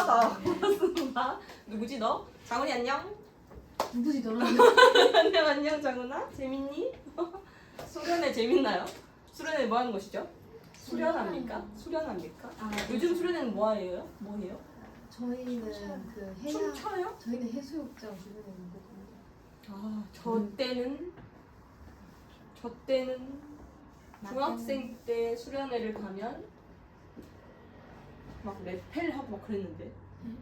다 고맙습니다. 누구지 너? 장훈이 안녕. 누구지 너는? 안녕 장훈아. 재밌니? 수련회 재밌나요? 수련회 뭐 하는 것이죠? 수련합니까? 수련합니까? 아, 요즘 수련회는 뭐 해요? 뭐 해요? 저희는 그 해야 춤춰요? 저희는 해수욕장 주변에 있는 거거든요. 아, 저 때는 중학생 때 수련회를 가면 막 레펠하고 막 그랬는데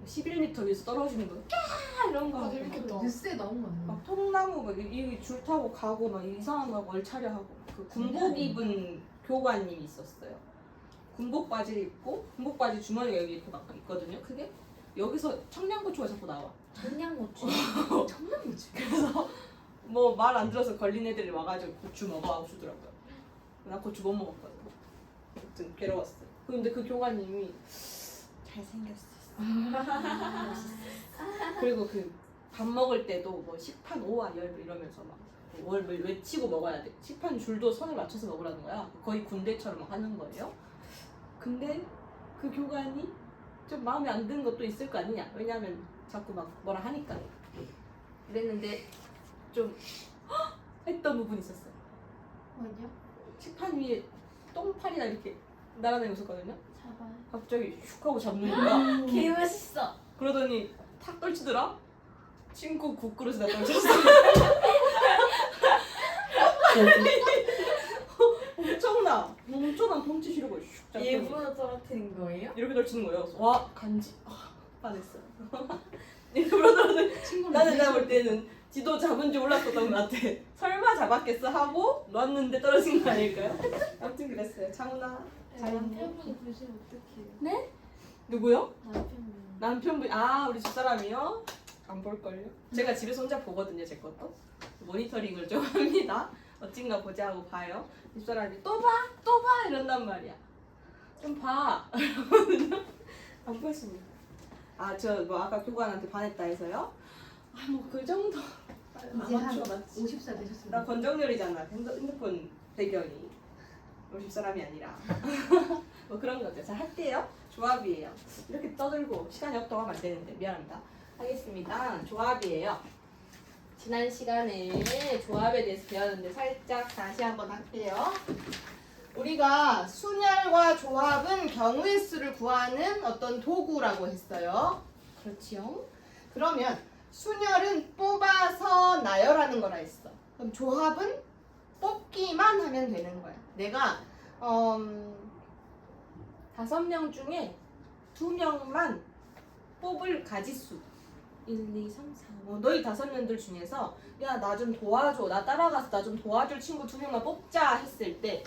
11m 위에서 떨어지는 거 까 이런 거 하고 재밌겠다. 막 뉴스에 나온 거 아니에요? 막 통나무 막 이 줄 타고 가고 막 이상한 거 하고 얼차려 하고 그 군복 입은 교관님이 있었어요. 군복 바지를 입고 군복 바지 주머니가 여기 이렇게 막 있거든요. 그게 여기서 청양고추가 자꾸 나와. 청양고추. 청양고추. 그래서 뭐 말 안 들어서 걸린 애들이 와가지고 고추 먹어 하고 주더라고요. 나 고추 못 먹었거든. 아무튼 괴로웠어요. 근데 그 교관님이 잘생겼었어. 그리고 그 밥 먹을 때도 뭐 식판 5와 10 이러면서 막 외치고 먹어야 돼. 식판 줄도 선을 맞춰서 먹으라는 거야. 거의 군대처럼 막 하는 거예요. 근데 그 교관이 좀 마음에 안 드는 것도 있을 거 아니냐. 왜냐면 자꾸 막 뭐라 하니까. 그랬는데 좀 했던 부분이 있었어요. 어디요? 식판 위에 똥파리가 이렇게 날아다니고 있었거든요. 잡아요. 갑자기 슉 하고 잡는 거야. 개 맛있어. 그러더니 탁 떨치더라. 친구 국그릇에다 떨쳤어. 엄청난 덩치 시려고 슉 잡고 일부러 떨어뜨린 거예요? 이렇게 떨치는 거예요. 그래서 와 간지. 반했어요. 일부러 떨어뜨린 친구를 나는 내가 볼 때는 지도 잡은지 몰랐었던 것 같아. 설마 잡았겠어 하고 놨는데 떨어진 거 아닐까요? 아무튼 그랬어요. 장훈아 잘했니? 남편분이 보시면 어떡해요? 네? 누구요? 남편분. 남편분 우리 집사람이요? 안 볼걸요? 제가 집에서 혼자 보거든요. 제 것도 모니터링을 좀 합니다. 어찐가 보자 하고 봐요. 집사람이 또 봐 이런단 말이야. 좀 봐 이러거든요. 안 보십니다. 저 뭐 아까 교관한테 반했다 해서요? 뭐 그 정도. 이제 한 아마추어 맞지? 50살 되셨습니다. 나 권정열이잖아. 핸드폰 배경이 우리 집사람이 아니라 뭐 그런 거죠. 자 할게요. 조합이에요. 이렇게 떠들고 시간이 없다고 하면 안 되는데 미안합니다. 하겠습니다. 조합이에요. 지난 시간에 조합에 대해서 배웠는데 살짝 다시 한번 할게요. 우리가 순열과 조합은 경우의 수를 구하는 어떤 도구라고 했어요. 그렇지요? 그러면 순열은 뽑아서 나열하는 거라 했어. 그럼 조합은 뽑기만 하면 되는 거야. 내가 5명 중에 2명만 뽑을 가지수 1, 2, 3, 4, 5 너희 5명들 중에서 야 나 좀 도와줘. 나 따라가서 나 좀 도와줄 친구 2명만 뽑자 했을 때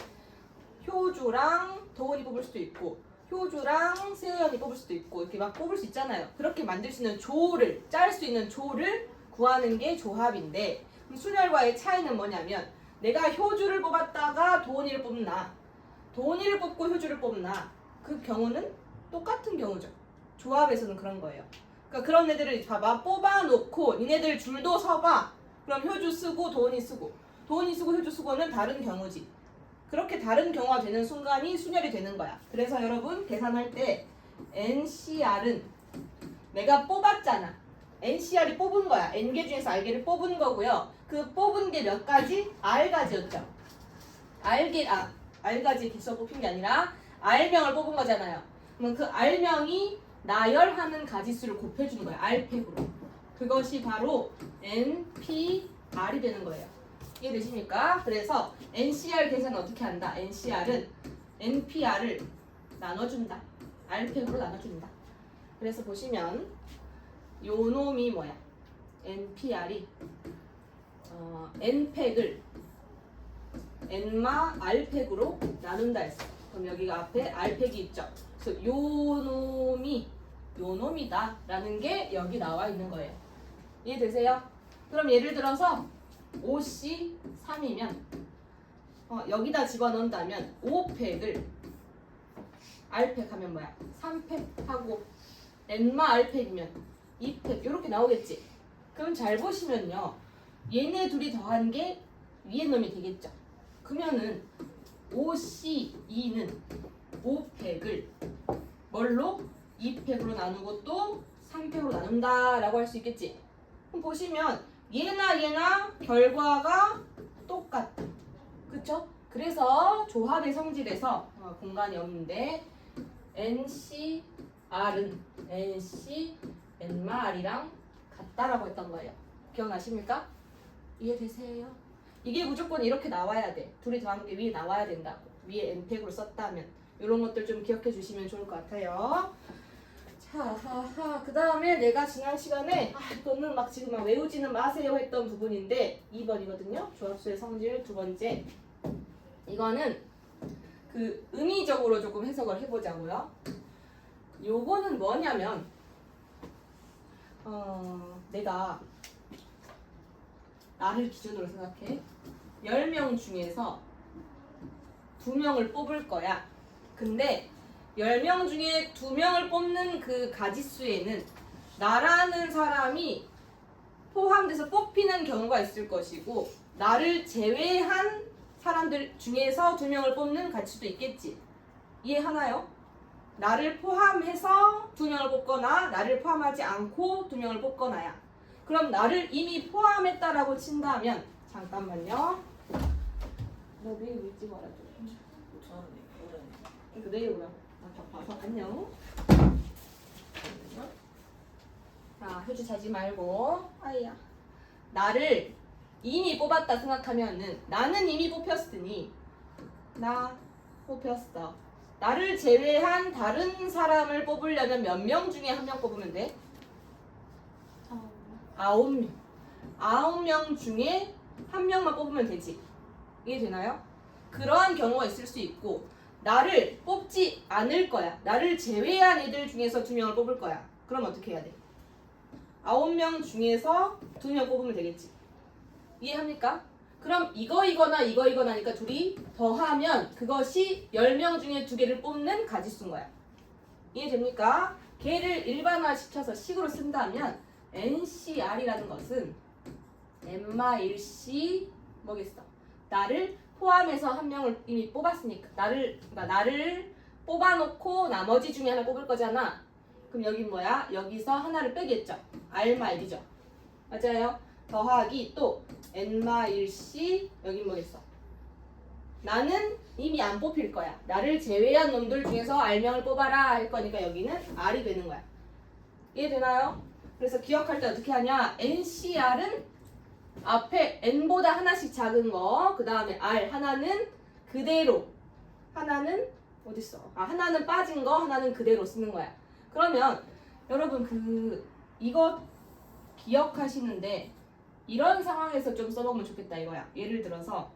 효주랑 도훈이 뽑을 수도 있고 효주랑 세연이 뽑을 수도 있고 이렇게 막 뽑을 수 있잖아요. 그렇게 만들 수 있는 조를 짤 수 있는 조를 구하는 게 조합인데 그럼 순열과의 차이는 뭐냐면 내가 효주를 뽑았다가 도훈이를 뽑나 도훈이를 뽑고 효주를 뽑나 그 경우는 똑같은 경우죠. 조합에서는 그런 거예요. 그러니까 그런 애들을 봐봐 뽑아놓고 니네들 줄도 서봐. 그럼 효주 쓰고 도훈이 쓰고 효주 쓰고는 다른 경우지. 그렇게 다른 경우가 되는 순간이 순열이 되는 거야. 그래서 여러분 계산할 때 NCR은 내가 뽑았잖아. NCR이 뽑은 거야. N개 중에서 R개를 뽑은 거고요. 그 뽑은 게 몇 가지? R가지였죠. R가지 개수가 뽑힌 게 아니라 R명을 뽑은 거잖아요. 그럼 그 R명이 나열하는 가지수를 곱해주는 거예요. R팩으로. 그것이 바로 NPR이 되는 거예요. 이해되십니까? 그래서 NCR 계산은 어떻게 한다? NCR은 NPR을 나눠준다. R팩으로 나눠준다. 그래서 보시면 요 놈이 뭐야? NPR이 N팩을 N마 R팩으로 나눈다 했어. 그럼 여기가 앞에 R팩이 있죠. 그래서 요 놈이다 라는 게 여기 나와 있는 거예요. 이해되세요? 그럼 예를 들어서 5C 3이면 여기다 집어넣는다면 5팩을 R팩 하면 뭐야? 3팩 하고 N마 R팩이면 2팩 이렇게 나오겠지? 그럼 잘 보시면요. 얘네 둘이 더한 게 위에 놈이 되겠죠? 그러면은 5C2는 5팩을 뭘로? 2팩으로 나누고 또 3팩으로 나눈다라고 할 수 있겠지. 그럼 보시면 얘나 결과가 똑같다. 그쵸? 그래서 조합의 성질에서 공간이 없는데 NCR은 NC N마R이랑 같다라고 했던 거예요. 기억나십니까? 이해되세요? 이게 무조건 이렇게 나와야 돼. 둘이 더한 게 위에 나와야 된다고. 위에 N팩으로 썼다면. 이런 것들 좀 기억해 주시면 좋을 것 같아요. 자, 그 다음에 내가 지난 시간에 이거는 막 지금 막 외우지는 마세요 했던 부분인데 2번이거든요. 조합수의 성질 두 번째. 이거는 그 의미적으로 조금 해석을 해보자고요. 요거는 뭐냐면 내가 나를 기준으로 생각해. 10명 중에서 2명을 뽑을 거야. 근데 10명 중에 2명을 뽑는 그 가지수에는 나라는 사람이 포함돼서 뽑히는 경우가 있을 것이고 나를 제외한 사람들 중에서 2명을 뽑는 가지수도 있겠지. 이해하나요? 나를 포함해서 2명을 뽑거나 나를 포함하지 않고 2명을 뽑거나야. 그럼 나를 이미 포함했다라고 친다면 잠깐만요. 너 내일 울지 말아줘. 이거 내일 오라. 나 봐서 안녕. 자, 휴지 차지 말고. 아이야. 나를 이미 뽑았다 생각하면은 나는 이미 뽑혔으니 나 뽑혔어. 나를 제외한 다른 사람을 뽑으려면 몇 명 중에 1명 뽑으면 돼? 9명. 9명 중에 1명만 뽑으면 되지. 이해되나요? 그러한 경우가 있을 수 있고 나를 뽑지 않을 거야. 나를 제외한 애들 중에서 2명을 뽑을 거야. 그럼 어떻게 해야 돼? 9명 중에서 2명 뽑으면 되겠지. 이해합니까? 그럼 이거나니까 둘이 더하면 그것이 10명 중에 2개를 뽑는 가지수인 거야. 이해됩니까? 걔를 일반화시켜서 식으로 쓴다면 NCR이라는 것은 N-1C 뭐겠어? 나를 포함해서 1명을 이미 뽑았으니까 나를 뽑아놓고 나머지 중에 하나 뽑을 거잖아. 그럼 여긴 뭐야? 여기서 하나를 빼겠죠. R-1이죠. 맞아요? 더하기 또 N-1C 여긴 뭐겠어? 나는 이미 안 뽑힐 거야. 나를 제외한 놈들 중에서 R명을 뽑아라 할 거니까 여기는 R이 되는 거야. 이해되나요? 그래서 기억할 때 어떻게 하냐? NCR은 앞에 N보다 하나씩 작은 거, 그 다음에 R 하나는 그대로, 하나는 어딨어? 하나는 빠진 거, 하나는 그대로 쓰는 거야. 그러면 여러분 이거 기억하시는데 이런 상황에서 좀 써보면 좋겠다 이거야. 예를 들어서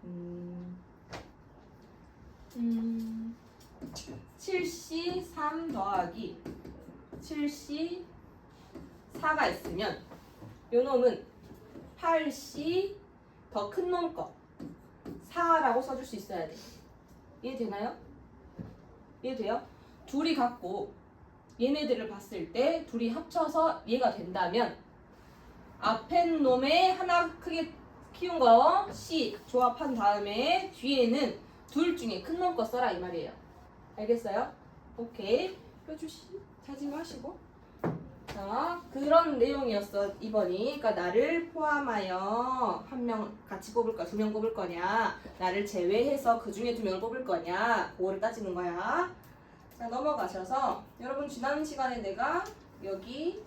7C3 더하기 7C 4가 있으면 요 놈은 8C 더 큰 놈 거 4라고 써줄 수 있어야 돼. 이해되나요? 이해돼요? 둘이 갖고 얘네들을 봤을 때 둘이 합쳐서 얘가 된다면 앞에 놈에 하나 크게 키운 거 C 조합한 다음에 뒤에는 둘 중에 큰 놈 거 써라 이 말이에요. 알겠어요? 오케이. 뼈주시 찾지 마시고. 자, 그런 내용이었어 2번이. 그러니까 나를 포함하여 1명 같이 뽑을 거야, 2명 뽑을 거냐, 나를 제외해서 그 중에 2명을 뽑을 거냐, 그거를 따지는 거야. 자, 넘어가셔서 여러분 지난 시간에 내가 여기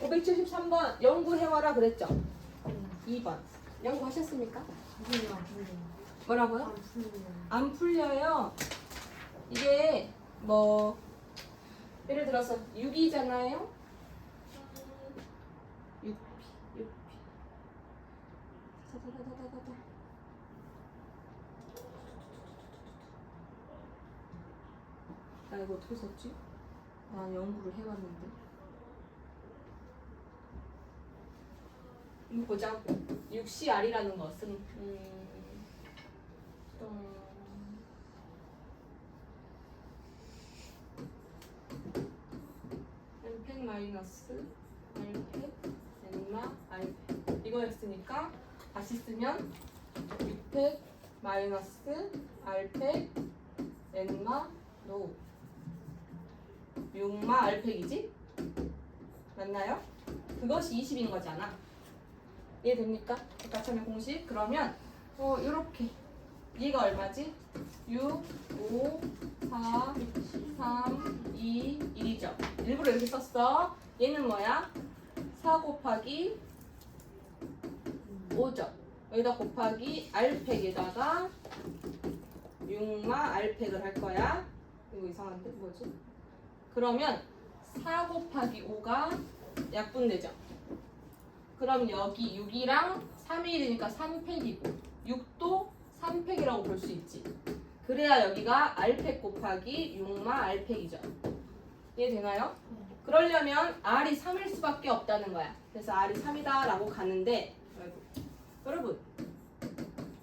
573번 연구해와라 그랬죠? 2번 연구하셨습니까? 뭐라고요? 안 풀려요. 이게 뭐 예를 들어서 6이잖아요. 6P 나 이거 어떻게 썼지? 연구를 해왔는데 이거 보자고. 6CR이라는 것은 N팩 마이너스 R팩 N마 R팩 이거였으니까 다시 쓰면 6팩 마이너스 R팩 N마 노 6마 r팩이지? 맞나요? 그것이 20인 거잖아. 이해됩니까? 각하면 공식. 그러면 요렇게 얘가 얼마지? 6, 5, 4, 3, 2, 1이죠. 일부러 이렇게 썼어. 얘는 뭐야? 4 곱하기 5죠. 여기다 곱하기 r팩에다가 6마 r팩을 할 거야. 이거 이상한데? 뭐지? 그러면 4 곱하기 5가 약분되죠. 그럼 여기 6이랑 3이 1이니까 3팩이고 6도 3팩이라고 볼 수 있지. 그래야 여기가 r팩 곱하기 6마 r팩이죠. 이해되나요? 그러려면 r이 3일 수밖에 없다는 거야. 그래서 r이 3이다 라고 가는데 여러분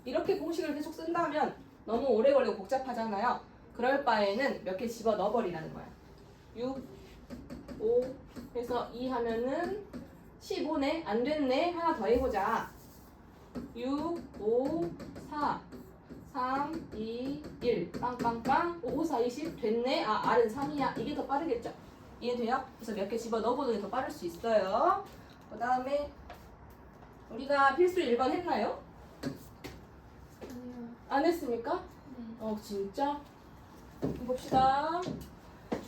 이렇게 공식을 계속 쓴다면 너무 오래 걸리고 복잡하잖아요. 그럴 바에는 몇 개 집어 넣어버리라는 거야. 6, 5 해서 2 하면은 15네? 안 됐네? 하나 더 해보자. 6, 5, 4, 3, 2, 1 빵빵빵 5, 4, 20 됐네? 아 R은 3이야. 이게 더 빠르겠죠? 이해돼요? 그래서 몇 개 집어 넣어보는 게 더 빠를 수 있어요. 그 다음에 우리가 필수 1번 했나요? 아니요. 안 했습니까? 네. 진짜? 봅시다.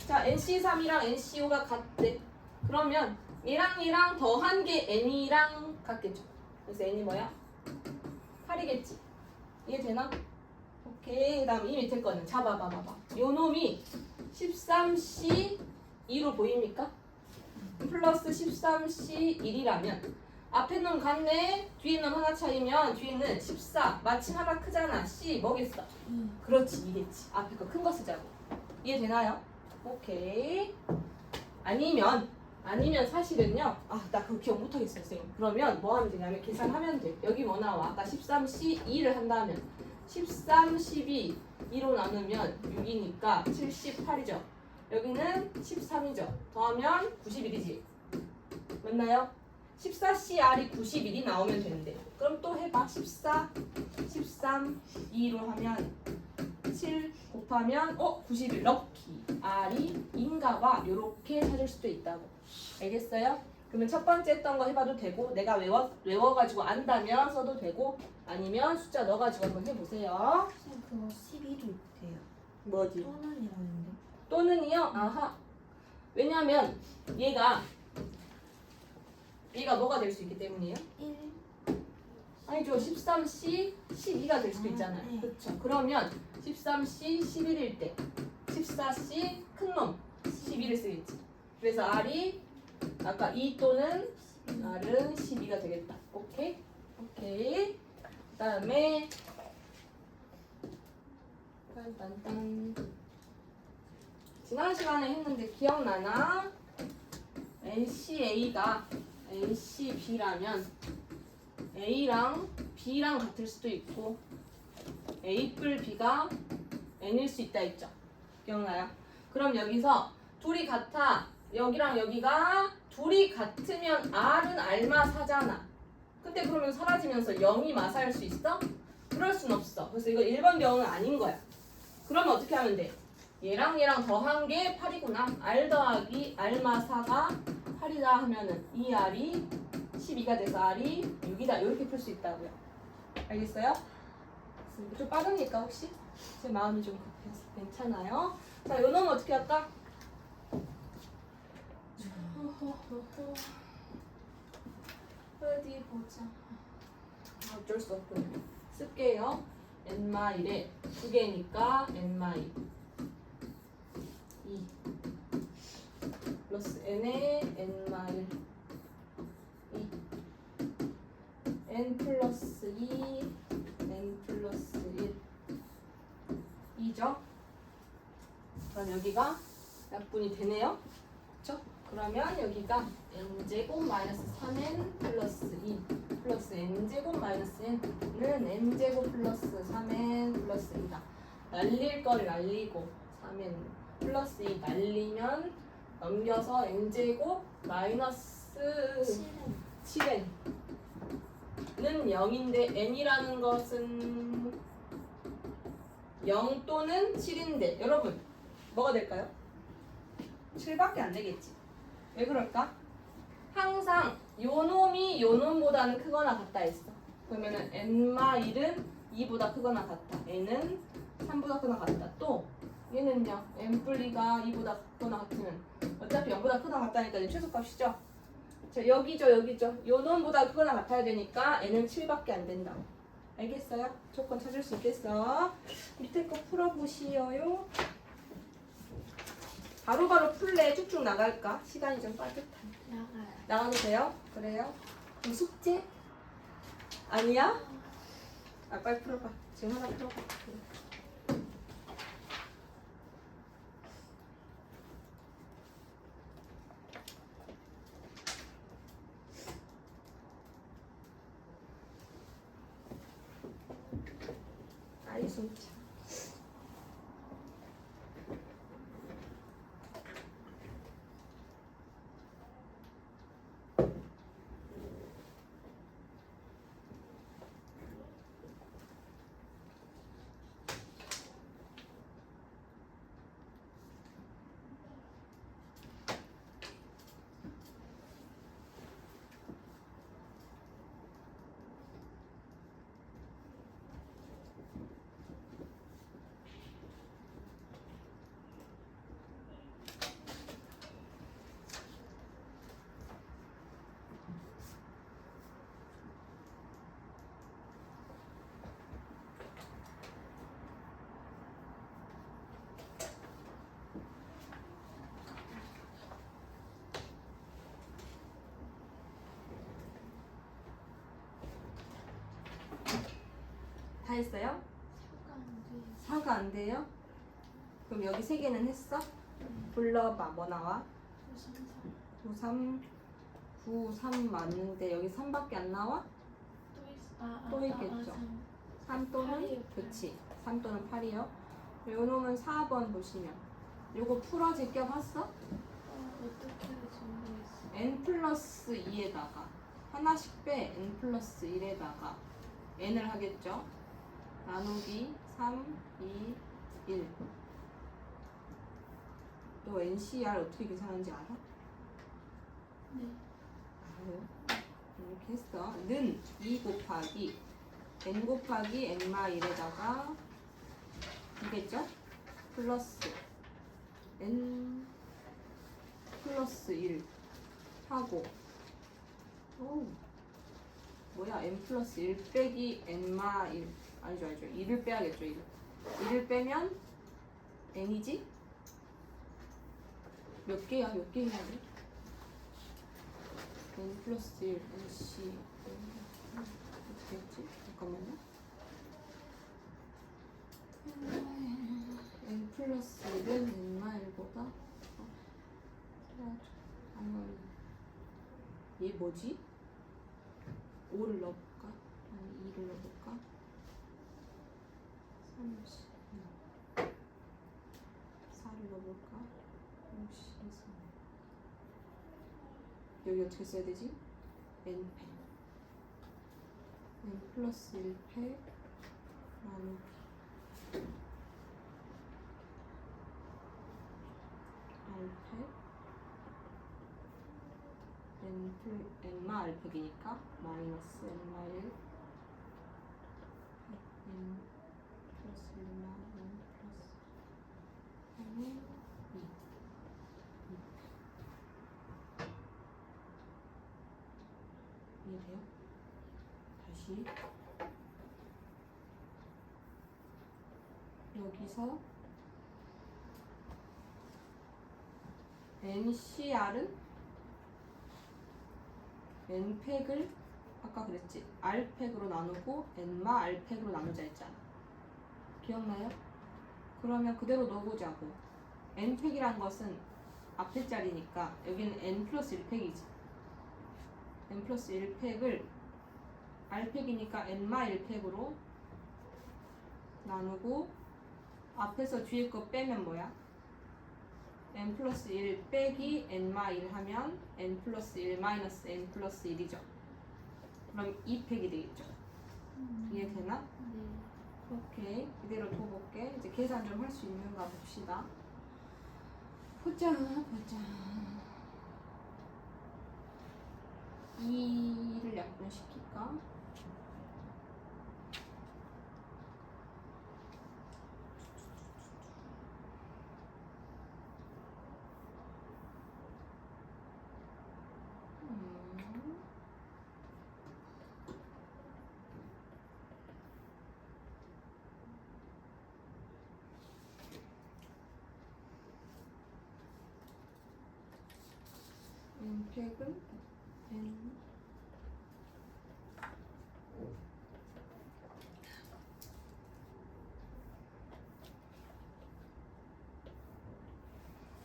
자, NC3이랑 NC5가 같대. 그러면 얘랑 더한 게 N이랑 같겠죠. 그래서 N이 뭐야? 8이겠지. 이해되나? 오케이. 그 다음 이 밑에 거는 봐봐. 요 놈이 13C2로 보입니까? 플러스 13C1이라면 앞에 놈 같네. 뒤에 놈 하나 차이면 뒤에는 14. 마침 하나 크잖아. C 뭐겠어? 그렇지, 이겠지. 앞에 거 큰 거 쓰자고. 이해되나요? 오케이. 아니면 사실은요. 나 그거 기억 못하겠어요, 선생님. 그러면 뭐 하면 되냐면 계산하면 돼. 여기 뭐 나와? 아까 13C2를 한다면 13, 12, 2로 나누면 6이니까 78이죠. 여기는 13이죠. 더하면 91이지. 맞나요? 14CR이 91이 나오면 되는데 그럼 또 해봐. 14, 13, 2로 하면 7 곱하면 91 럭키. R이 인가봐. 요렇게 찾을 수도 있다고. 알겠어요? 그러면 첫 번째 했던 거 해봐도 되고 내가 외워가지고 안다면 써도 되고 아니면 숫자 넣어가지고 한번 해보세요. 쌤 그거 12도 돼요. 뭐지? 또는이라는데. 또는이요? 아하. 왜냐면 얘가 뭐가 될 수 있기 때문이에요? 1. 아니죠. 13C 12가 될 수도 있잖아요. 네. 그렇죠. 그러면 13C 11일 때 14C 큰 놈 12를 쓰겠지. 그래서 R이 아까 2 또는 R은 12가 되겠다. 오케이? 오케이. 그 다음에 딴딴딴 지난 시간에 했는데 기억나나? NCA가 NCB라면 A랑 B랑 같을 수도 있고 A 뿔 B가 N일 수 있다 했죠. 기억나요? 그럼 여기서 둘이 같아. 여기랑 여기가 둘이 같으면 R은 R마사잖아. 근데 그러면 사라지면서 0이 마사일 수 있어? 그럴 순 없어. 그래서 이거 1번 경우는 아닌 거야. 그러면 어떻게 하면 돼? 얘랑 더한 게 8이구나. R 더하기 R마사가 8이다 하면은 이 R이 12가 돼서 R이 6이다. 이렇게 풀 수 있다고요. 알겠어요? 좀 빠릅니까 혹시? 제 마음이 좀 급해서 괜찮아요? 자, 요 놈 어떻게 할까? 어디 보자. 어쩔 수 없군요. 쓸게요. n-1에 두 개니까 n-2 플러스 n에 n-1 2 n 플러스 2 n 플러스 1 2죠? 그럼 여기가 약분이 되네요. 그쵸? 그러면 여기가 n제곱 마이너스 3n 플러스 2 플러스 n제곱 마이너스 n은 n제곱 플러스 3n 플러스 2다. 날릴 거를 날리고 3n 플러스 2 날리면 넘겨서 n제곱 마이너스 7n는 0인데 n이라는 것은 0 또는 7인데 여러분 뭐가 될까요? 7밖에 안 되겠지. 왜 그럴까? 항상 요 놈이 요 놈보다는 크거나 같다 했어. 그러면은 n-1은 2보다 크거나 같다. n은 3보다 크거나 같다. 또 얘는요. n 분리가 2보다 크거나 같으면 어차피 0보다 크거나 같다니까 이제 최소값이죠. 자 여기죠 여기죠. 요 놈보다 크거나 같아야 되니까 n은 7밖에 안 된다. 알겠어요? 조건 찾을 수 있겠어? 밑에 거 풀어보시오요. 바로바로 풀래 쭉쭉 나갈까? 시간이 좀 빠듯하네. 나가요. 나가도 돼요? 그래요? 그럼 숙제? 아니야? 아 빨리 풀어봐. 지금 하나 풀어봐. 아이 숨차. 다 했어요? 사가 안 4가 안 돼요? 그럼 여기 3개는 했어? 불러봐. 뭐 나와? 9, 3, 9, 3 맞는데 여기 3밖에 안 나와? 또 있겠죠. 3 또는? 팔이요. 그치. 3 또는 8이요. 요 놈은 4번 보시면 요거 풀어 제껴봤어? 어떻게 할지 모르겠어. n 플러스 2에다가 하나씩 빼 n 플러스 1에다가 n을 하겠죠. 나누기 3, 2, 1. 너 NCR 어떻게 계산하는지 알아? 네. 알아요? 이렇게 했어. 는 2 곱하기 n 곱하기 n-1에다가 이겠죠? 플러스 n 플러스 1 하고 오 뭐야 n 플러스 1 빼기 n-1 아니죠 2를 빼야겠죠 2를 빼면 n이지? 몇 개야? 몇 개 해야 돼? n 플러스 1 nc 어떻게 했지? 잠깐만요 n 플러스 1은 n-1보다 당연히 얘 뭐지? 5를 넣어볼까? 아니 2를 넣어볼까? 30 4를 넣어볼까? 53 여기 어떻게 써야 되지? n패 n 플러스 1패 나누기 r패 n마 r팩이니까 마이너스 n마1 n 플러스 1마 n 플러스 n의 2 이해돼요? 다시 여기서 NCR은 N팩을 아까 그랬지 R팩으로 나누고 N마 R팩으로 나누자 했잖아 기억나요? 그러면 그대로 넣어보자고 N팩이란 것은 앞에 자리니까 여기는 N 플러스 1팩이지 N 플러스 1팩을 R팩이니까 N마 1팩으로 나누고 앞에서 뒤에 거 빼면 뭐야? n 플러스 1 빼기 n마 1 하면 n 플러스 1 마이너스 n 플러스 1이죠. 그럼 2팩이 되겠죠. 이해되나? 네. 오케이. 이대로 둬볼게. 이제 계산 좀 할 수 있는가 봅시다. 보자. 2를 약분시킬까? n팩은 n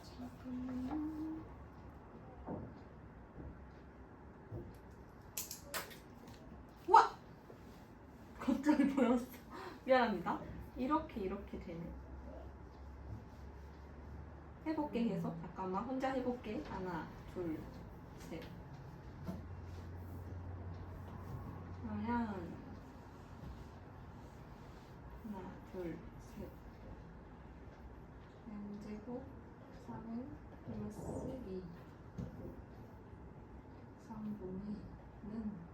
잠깐만요. 와! 갑자기 보였어. 미안합니다. 이렇게 되네. 해볼게 계속. 잠깐만 혼자 해볼게. 하나, 둘, 셋. 그러면 하나, 둘, 셋. n제곱 3은 플러스 2. 3분의 는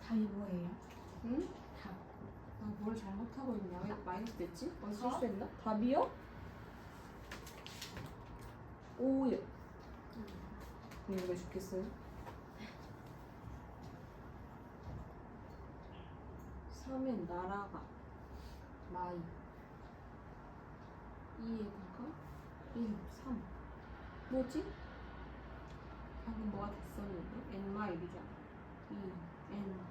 답이 뭐예요? 응? 답. 나 뭘 잘못하고 있냐? 왜 마이너스 됐지? 어디 답? 실수했나? 답이요? 5요. 왜 좋겠어요? 3엔 날아가 마이 2에다가 1, 3 뭐지? 방금 뭐가 됐었는데? n 마일이잖아 2, n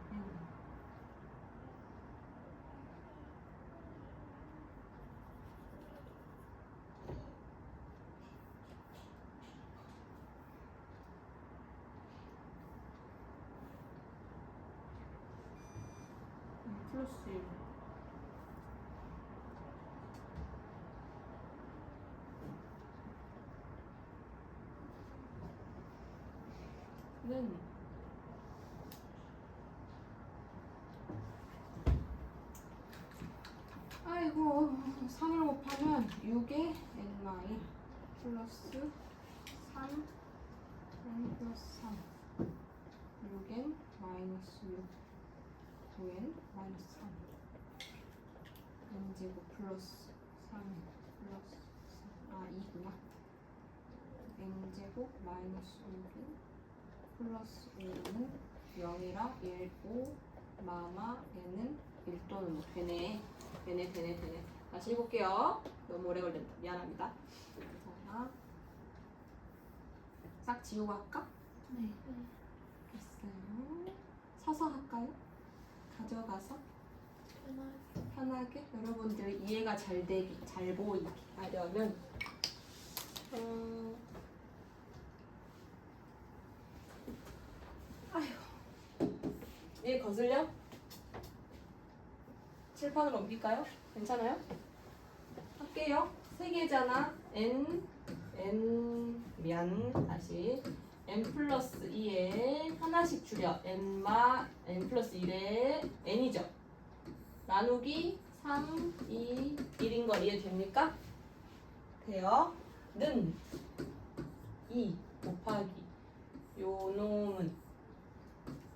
플러스 1 는 아이고 3을 곱하면 6에 n 마일 플러스 3 n 플러스 3 6n 마이너스 6 9n 마이너스 3 n제곱 플러스 3 플러스 2구나 n제곱 마이너스 6은 플러스 5는 0이라 1, 5 마마 n은 1 또는 뭐 되네 다시 해볼게요. 너무 오래 걸린다. 미안합니다. 자, 싹 지우고 할까? 네. 됐어요. 서서 할까요? 가져가서 편하게 여러분들 이해가 잘 되기, 잘 보이게 하려면 얘 거슬려? 칠판으로 옮길까요? 괜찮아요? 할게요. 3개잖아. 다시 n 플러스 2에 하나씩 줄여 n 플러스 1에 n이죠. 나누기 3, 2, 1인 거 이해됩니까? 돼요. 는 2 곱하기 요 놈은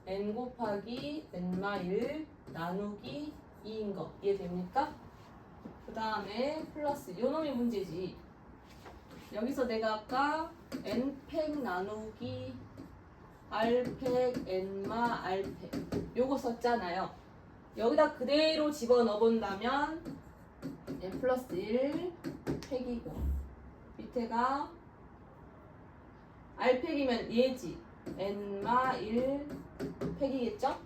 n 곱하기 n-1 나누기 2인 거 이해됩니까? 그 다음에 플러스 요 놈이 문제지. 여기서 내가 아까 n팩 나누기 r팩 n마 r팩 요거 썼잖아요. 여기다 그대로 집어넣어 본다면 n 플러스 1 팩이고 밑에가 r팩이면 얘지 n마 1 팩이겠죠?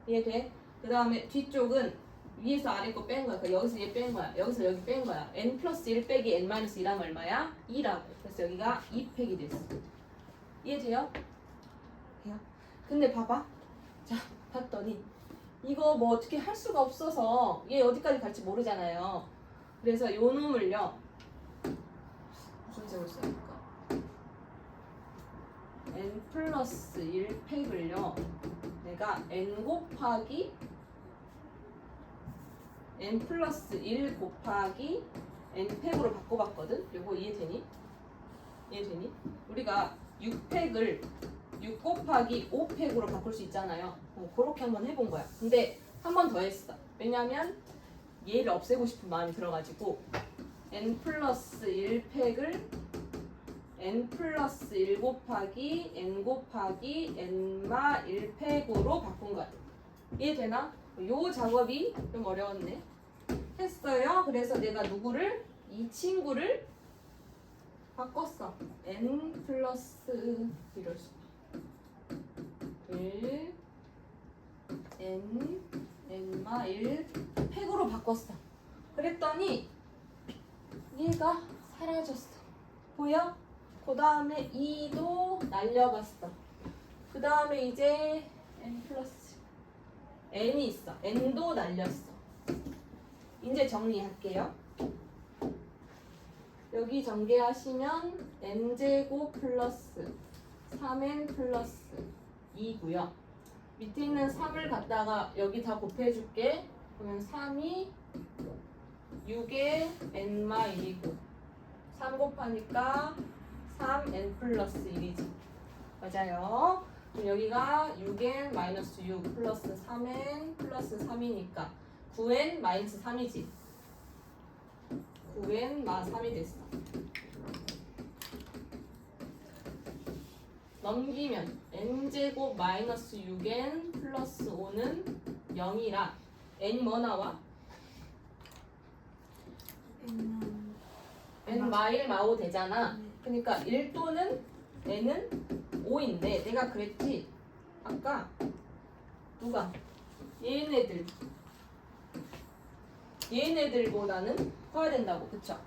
이해돼? 그 다음에 뒤쪽은 위에서 아래 거 뺀 거야. 그러니까 여기서 얘 뺀 거야. 여기서 여기 뺀 거야. n 플러스 1 빼기 n 마이너스 1하면 얼마야? 2라고. 그래서 여기가 2팩이 됐어. 이해돼요? 돼요? 근데 봐봐. 자, 봤더니 이거 뭐 어떻게 할 수가 없어서 얘 어디까지 갈지 모르잖아요. 그래서 요 놈을요. 무슨 색으로 써볼까? n 플러스 1팩을요. 내가 n 곱하기 n 플러스 1 곱하기 n 팩으로 바꿔봤거든? 요거 이해되니? 이해되니? 우리가 6팩을 6 곱하기 5팩으로 바꿀 수 있잖아요. 그렇게 한번 해본 거야. 근데 한 번 더 했어. 왜냐면 얘를 없애고 싶은 마음이 들어가지고 n 플러스 1팩을 n 플러스 1 곱하기 n 곱하기 n마 1팩으로 바꾼 거야. 이해되나? 요 작업이 좀 어려웠네. 했어요. 그래서 내가 누구를? 이 친구를 바꿨어. n 플러스 이럴 수 1 n n마 1 팩으로 바꿨어. 그랬더니 얘가 사라졌어. 보여? 그 다음에 2도 날려갔어. 그 다음에 이제 n 플러스 n이 있어. n도 날렸어. 이제 정리할게요. 여기 전개하시면 n제곱 플러스 3n 플러스 2고요. 밑에 있는 3을 갖다가 여기 다 곱해줄게. 그러면 3이 6에 n마 1이고 3 곱하니까 3n 플러스 1이지. 맞아요. 그럼 여기가 6n 마이너스 6 플러스 3n 플러스 3이니까 9n 마이너스 3이지. 9n 마 3이 됐어. 넘기면 n제곱 마이너스 6n 플러스 5는 0이라 n이 뭐 나와? n 마일 마오 되잖아. 그러니까 1 또는 n은 5인데 내가 그랬지 아까 누가 얘네들보다는 커야 된다고. 그쵸?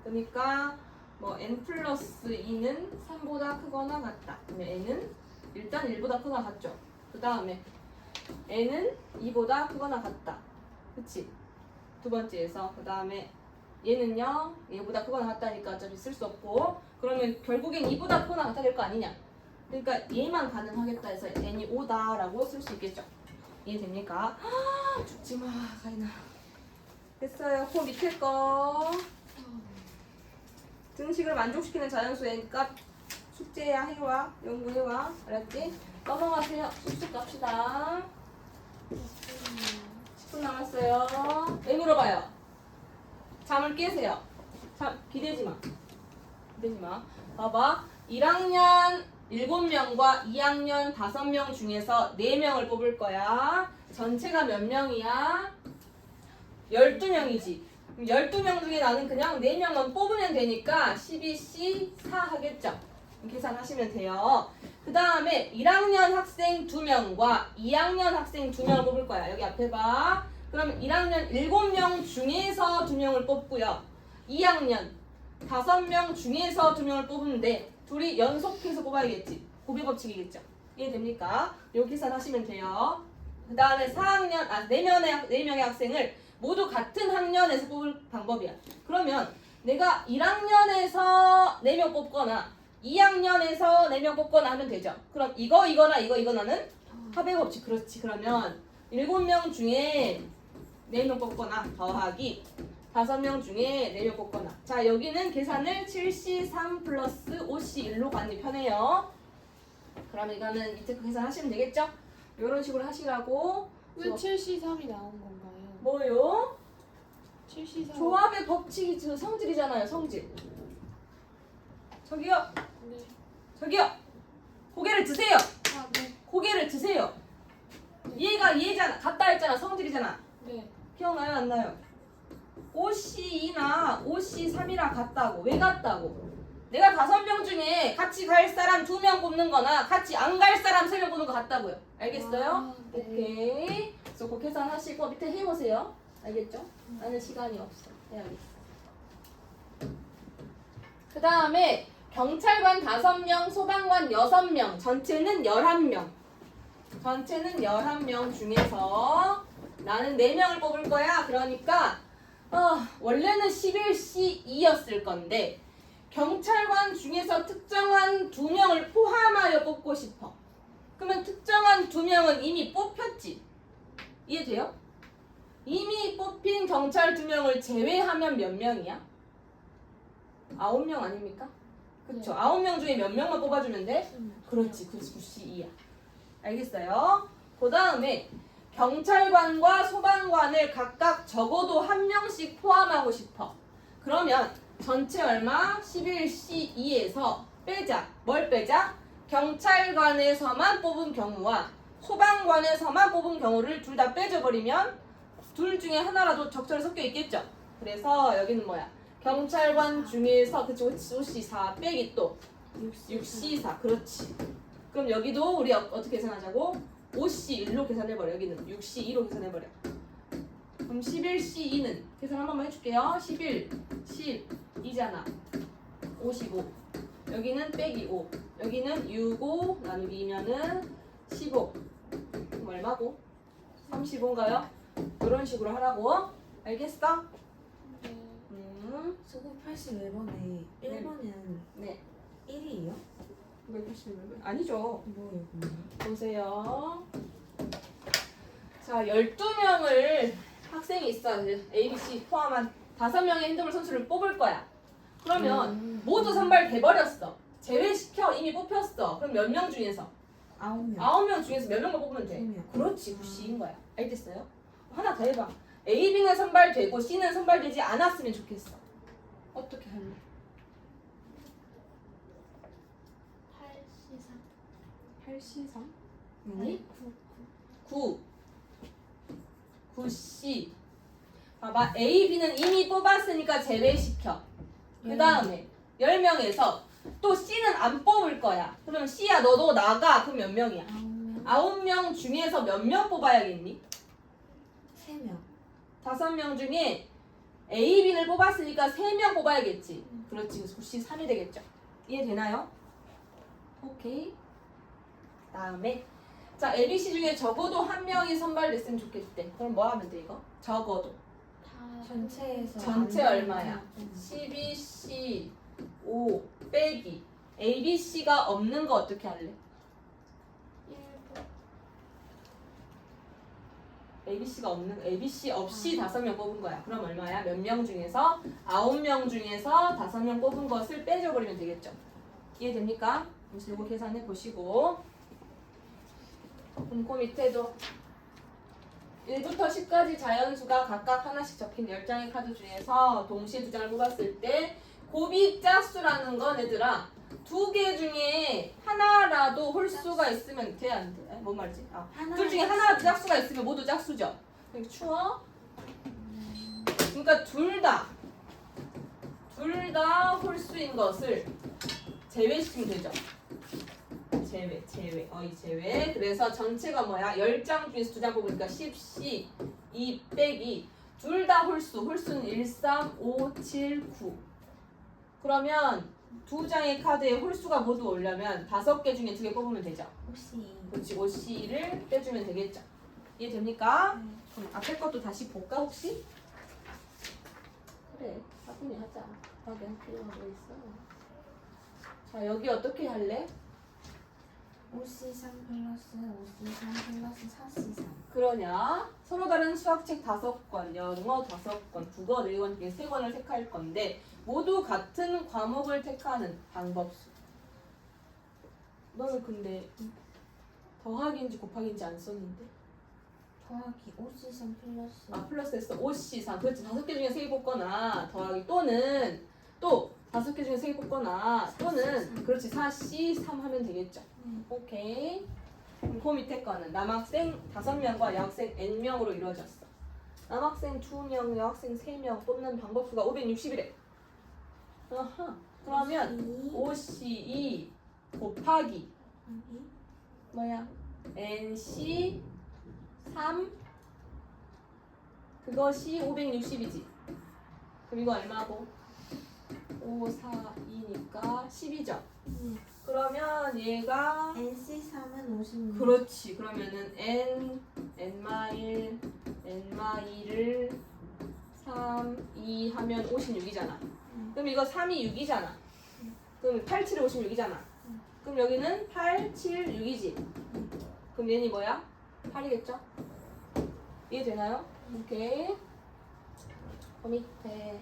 그러니까 뭐 n 플러스 2는 3보다 크거나 같다. 그러면 n은 일단 1보다 크거나 같죠. 그 다음에 n은 2보다 크거나 같다. 그치? 두 번째에서 그 다음에 얘는요 얘보다 크거나 같다니까 어차피 쓸 수 없고 그러면 결국엔 2보다 크거나 같아야 될 거 아니냐. 그러니까 얘만 가능하겠다 해서 n이 5다라고 쓸 수 있겠죠. 이해됩니까? 죽지마 가인아. 됐어요. 그 밑에 거 등식을 만족시키는 자연수 n값 숙제야. 해와 연구해와. 알았지? 넘어가세요. 쑥쑥 갑시다. 10분 남았어요. 왜 물어봐요? 잠을 깨세요. 잠 기대지 마. 기대지 마. 봐봐. 1학년 7명과 2학년 5명 중에서 4명을 뽑을 거야. 전체가 몇 명이야? 12명이지. 12명 중에 나는 그냥 4명만 뽑으면 되니까 12C 4 하겠죠. 계산하시면 돼요. 그 다음에 1학년 학생 2명과 2학년 학생 2명을 뽑을 거야. 여기 앞에 봐. 그러면 1학년 7명 중에서 2명을 뽑고요. 2학년 5명 중에서 2명을 뽑는데 둘이 연속해서 뽑아야겠지. 고비 법칙이겠죠. 이해됩니까? 여기 계산하시면 돼요. 그 다음에 4명의 학생을 모두 같은 학년에서 뽑을 방법이야. 그러면 내가 1학년에서 4명 뽑거나 2학년에서 4명 뽑거나 하면 되죠. 그럼 이거나는 합의 법칙. 그렇지. 그러면 7명 중에 4명 뽑거나 더하기 5명 중에 4명 뽑거나. 자, 여기는 계산을 7C3 플러스 5C1로 가는 게 편해요. 그러면 이거는 밑에 거 계산하시면 되겠죠? 이런 식으로 하시라고. 왜 7C3이 나온 건가요? 뭐요? 7C3 조합의 법칙이 성질이잖아요. 성질. 저기요. 네. 저기요. 고개를 드세요. 아, 네. 고개를 드세요. 얘잖아. 같다 했잖아. 성질이잖아. 네. 기억나요? 안 나요? OC2나 OC3이랑 같다고. 왜 같다고? 내가 5명 중에 같이 갈 사람 2명 뽑는 거나 같이 안 갈 사람 3명 뽑는 거 같다고요. 알겠어요? 아, 네. 오케이. 그래서 그 계산하시고 밑에 해보세요. 알겠죠? 나는 시간이 없어. 해야겠어. 그 다음에 경찰관 5명, 소방관 6명, 전체는 11명. 전체는 11명 중에서 나는 4명을 뽑을 거야. 그러니까 원래는 11C2였을 건데 경찰관 중에서 특정한 2명을 포함하여 뽑고 싶어. 그러면 특정한 2명은 이미 뽑혔지. 이해돼요? 이미 뽑힌 경찰 2명을 제외하면 몇 명이야? 9명 아닙니까? 그쵸? 네. 9명 중에 몇 명만 뽑아주면 돼? 그렇지, 99C2야. 알겠어요? 그 다음에 경찰관과 소방관을 각각 적어도 1명씩 포함하고 싶어. 그러면 전체 얼마? 11C2에서 빼자. 뭘 빼자? 경찰관에서만 뽑은 경우와 소방관에서만 뽑은 경우를 둘 다 빼줘버리면 둘 중에 하나라도 적절히 섞여 있겠죠? 그래서 여기는 뭐야? 경찰관 중에서 그치 5C4 빼기 또 6C4 그렇지. 그럼 여기도 우리 어떻게 계산하자고? 5C1로 계산해버려. 여기는 6C2로 계산해버려. 그럼 11C2는 계산 한 번만 해줄게요. 11, 12잖아. 55. 여기는 빼기 5. 여기는 65 나누기 2면은 15. 그럼 얼마고? 35인가요? 이런 식으로 하라고. 알겠어? 네. 수급 81번에 1번은 네. 1이에요? 181. 아니죠. 뭐예요, 그러면? 보세요. 자, 12명을 학생이 있어. A, B, C 포함한 5명의 핸드볼 선수를 뽑을 거야. 그러면 모두 선발돼버렸어. 제외시켜. 이미 뽑혔어. 그럼 몇 명 중에서? 9명. 9명 중에서 몇 명만 뽑으면 돼? 2명. 그렇지, 9C인 거야. 알겠어요? 하나 더 해봐. A, B는 선발되고 C는 선발되지 않았으면 좋겠어. 어떻게 할래? 8C3. 8C3? 아니 9. 9C. 봐봐. A, B는 이미 뽑았으니까 제외시켜. 그 다음에 10명에서 또 C는 안 뽑을 거야. 그러면 C야 너도 나가. 그럼 몇 명이야? 9명. 9명 중에서 몇 명 뽑아야겠니? 3명. 5명 중에 A, B를 뽑았으니까 3명 뽑아야겠지. 그렇지. 그래서 93이 되겠죠. 이해되나요? 오케이. 다음에 자, A, B, C 중에 적어도 1명이 선발됐으면 좋겠대. 그럼 뭐 하면 돼 이거? 적어도. 다 전체에서 전체 안 얼마야? 되면 12C 5 빼기 A, B, C가 없는 거 어떻게 할래? 1번. A, B, C가 없는 A, B, C 없이 5명 뽑은 거야. 그럼 얼마야? 몇 명 중에서 9명 중에서 5명 뽑은 것을 빼줘버리면 되겠죠. 이해됩니까? 그래서 이거 계산해 보시고 그럼 그 밑에도 1부터 10까지 자연수가 각각 하나씩 적힌 10장의 카드 중에서 동시에 2장을 뽑았을 때 곱이 짝수라는 건 얘들아 2개 중에 하나라도 홀수가 있으면 돼 안 돼? 뭔 말이지? 둘 중에 하나 짝수가 있으면 모두 짝수죠. 그러니까 추워? 그러니까 둘 다 홀수인 것을 제외시키면 되죠. 제외. 이 제외. 그래서 전체가 뭐야? 10장 중에서 2장 뽑으니까 10C 2 빼기 둘 다 홀수는 1, 3, 5, 7, 9. 그러면 2장의 카드에 홀수가 모두 오려면 5개 중에 2개 뽑으면 되죠. 혹시 그렇지. 5C를 빼주면 되겠죠. 이해됩니까? 네. 그럼 앞에 것도 다시 볼까 혹시? 그래. 화분이 하자. 급하게 할 필요가 뭐 있어. 자, 여기 어떻게 할래? 5C3 플러스 5C3 플러스 4C3. 그러냐? 서로 다른 수학책 5권, 영어 5권, 국어 4권 중에 3권을 택할 건데 모두 같은 과목을 택하는 방법수. 너는 근데 더하기인지 곱하기인지 안 썼는데? 더하기 5C3 플러스 플러스 했어. 5C3. 그렇지. 5개 중에 3개 뽑거나 더하기 또는 또 5개 중에 3개 뽑거나 또는 그렇지. 4C3 하면 되겠죠. 오케이. 그럼 그 밑에 거는 남학생 5명과 여학생 N명으로 이루어졌어. 남학생 2명, 여학생 3명 뽑는 방법수가 560이래. 어허. 그러면 5C2 곱하기 뭐야? NC 3 그것이 560이지. 그럼 이거 얼마고? 5, 4, 2니까 10이죠? 네. 그러면 얘가 NC3은 56. 그렇지. 그러면은 n-1, n-1을 3, 2 하면 56이잖아. 그럼 이거 3이 6이잖아. 그럼 8, 7이 56이잖아. 그럼 여기는 8, 7, 6이지. 그럼 얘는 뭐야? 8이겠죠? 이해되나요? 오케이. 그 밑에.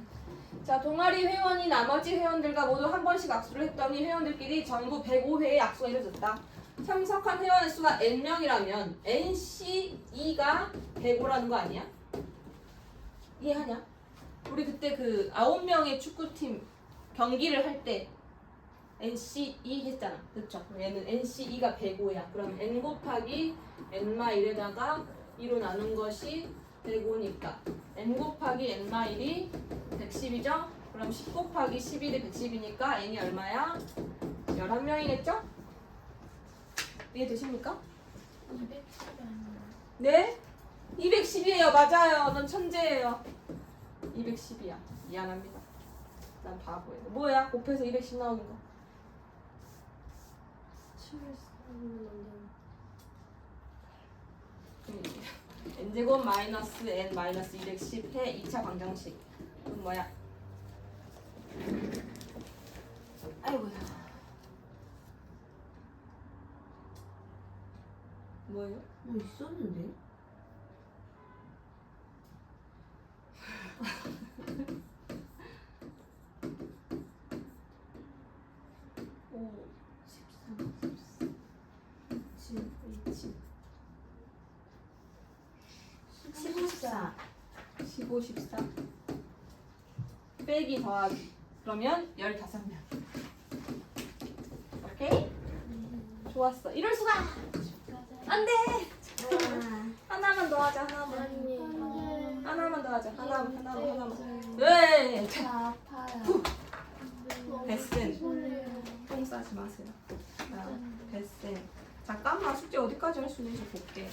자, 동아리 회원이 나머지 회원들과 모두 한 번씩 악수를 했더니 회원들끼리 전부 105회의 악수가 이루어졌다. 참석한 회원의 수가 n명이라면 NC2가 105라는 거 아니야? 이해하냐? 우리 그때 그 9명의 축구팀 경기를 할 때 NC2 했잖아. 그쵸? 얘는 NC2가 105야. 그럼 n 곱하기 n-1에다가 2로 나눈 것이 105니까 n 곱하기 n-1이 110이죠? 그럼 10 곱하기 11이 110이니까 n이 얼마야? 11명이겠죠? 이해되십니까? 210 아니에요. 네? 210이에요. 맞아요. 넌 천재예요. 210이야. 미안합니다. 난 바보예요. 뭐야? 곱해서 210 나오는 거. n제곱 마이너스 n 마이너스 210의 2차 방정식. 그럼 뭐야? 아이고야. 뭐예요? 뭐 있었는데? 오, 13, 7, 7, 14. 15, 14 빼기 더하기 그러면 15명. 오케이? 좋았어. 이럴 수가 안 돼. 하나만 더 하자. 하나만 더 하자. 하나만. 왜? 다 아파요. 베센. 똥 싸지 마세요. 자, 베센. 잠깐만 숙제 어디까지 할 수 있는지 볼게.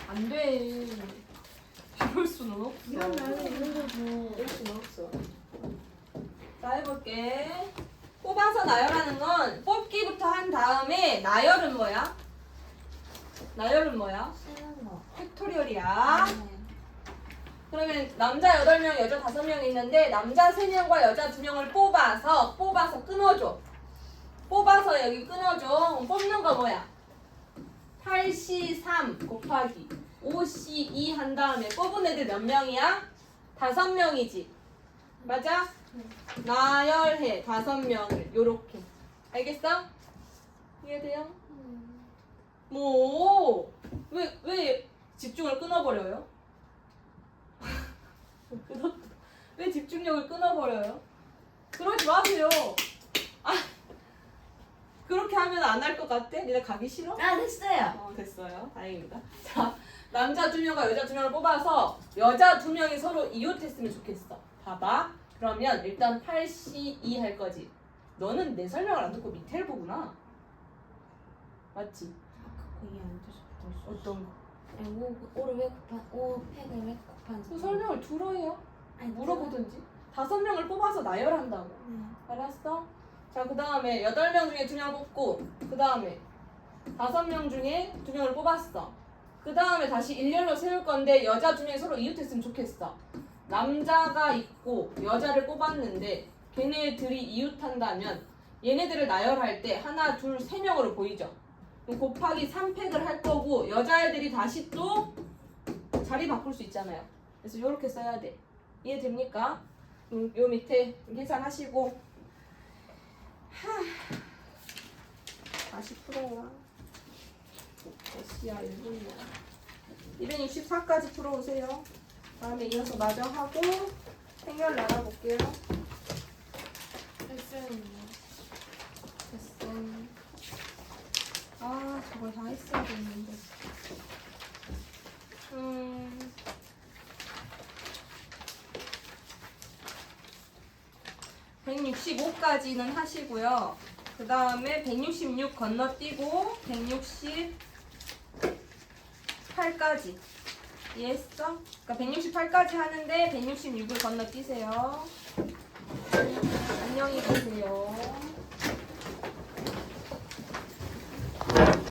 안 돼. 이럴 수는 없어. 이런 날이 있는데도. 이럴 수는 없어. 자, 해볼게. 뽑아서 나열하는 건 뽑기부터 한 다음에 나열은 뭐야? 나열은 뭐야? 쓰는 거. 팩토리얼이야. 네. 그러면 남자 8명, 여자 5명이 있는데 남자 3명과 여자 2명을 뽑아서 끊어줘. 뽑아서 여기 끊어줘. 그럼 뽑는 거 뭐야? 8C3 곱하기 5C2 한 다음에 뽑은 애들 몇 명이야? 5명이지. 맞아? 나열해 5명을 요렇게. 알겠어? 이해돼요? 뭐? 왜 집중을 끊어버려요? 왜 집중력을 끊어버려요? 그러지 마세요. 아, 그렇게 하면 안 할 것 같아? 니네 가기 싫어? 아, 됐어요. 됐어요. 다행입니다. 자, 남자 2명과 여자 2명을 뽑아서 여자 2명이 서로 이웃했으면 좋겠어. 봐봐. 그러면 일단 8C2 할 거지. 너는 내 설명을 안 듣고 밑에를 보구나. 맞지? 거기 안 돼서 어떤 거? 아니, 5를 왜 곱한, 5 팩을 왜 곱한지. 그 설명을 들어요. 아니, 물어보든지. 5명을 뽑아서 나열한다고. 네. 알았어? 자, 그 다음에 8명 중에 2명 뽑고, 그 다음에 5명 중에 2명을 뽑았어. 그 다음에 다시 일렬로 세울 건데 여자 2명이 서로 이웃했으면 좋겠어. 남자가 있고 여자를 뽑았는데 걔네들이 이웃한다면 얘네들을 나열할 때 하나, 둘, 3명으로 보이죠? 그럼 곱하기 3팩을 할 거고 여자애들이 다시 또 자리 바꿀 수 있잖아요. 그래서 이렇게 써야 돼. 이해됩니까? 요 밑에 계산하시고 다시 풀어와. 몇시야 1분이야. 264까지 풀어오세요. 다음에 이어서 마저 하고 행렬 나눠볼게요. 됐어요. 됐어. 아, 저걸 다 했어야 됐는데. 165까지는 하시고요. 그 다음에 166 건너뛰고 168까지 이해했어? 그러니까 168까지 하는데 166을 건너뛰세요. 안녕히 계세요.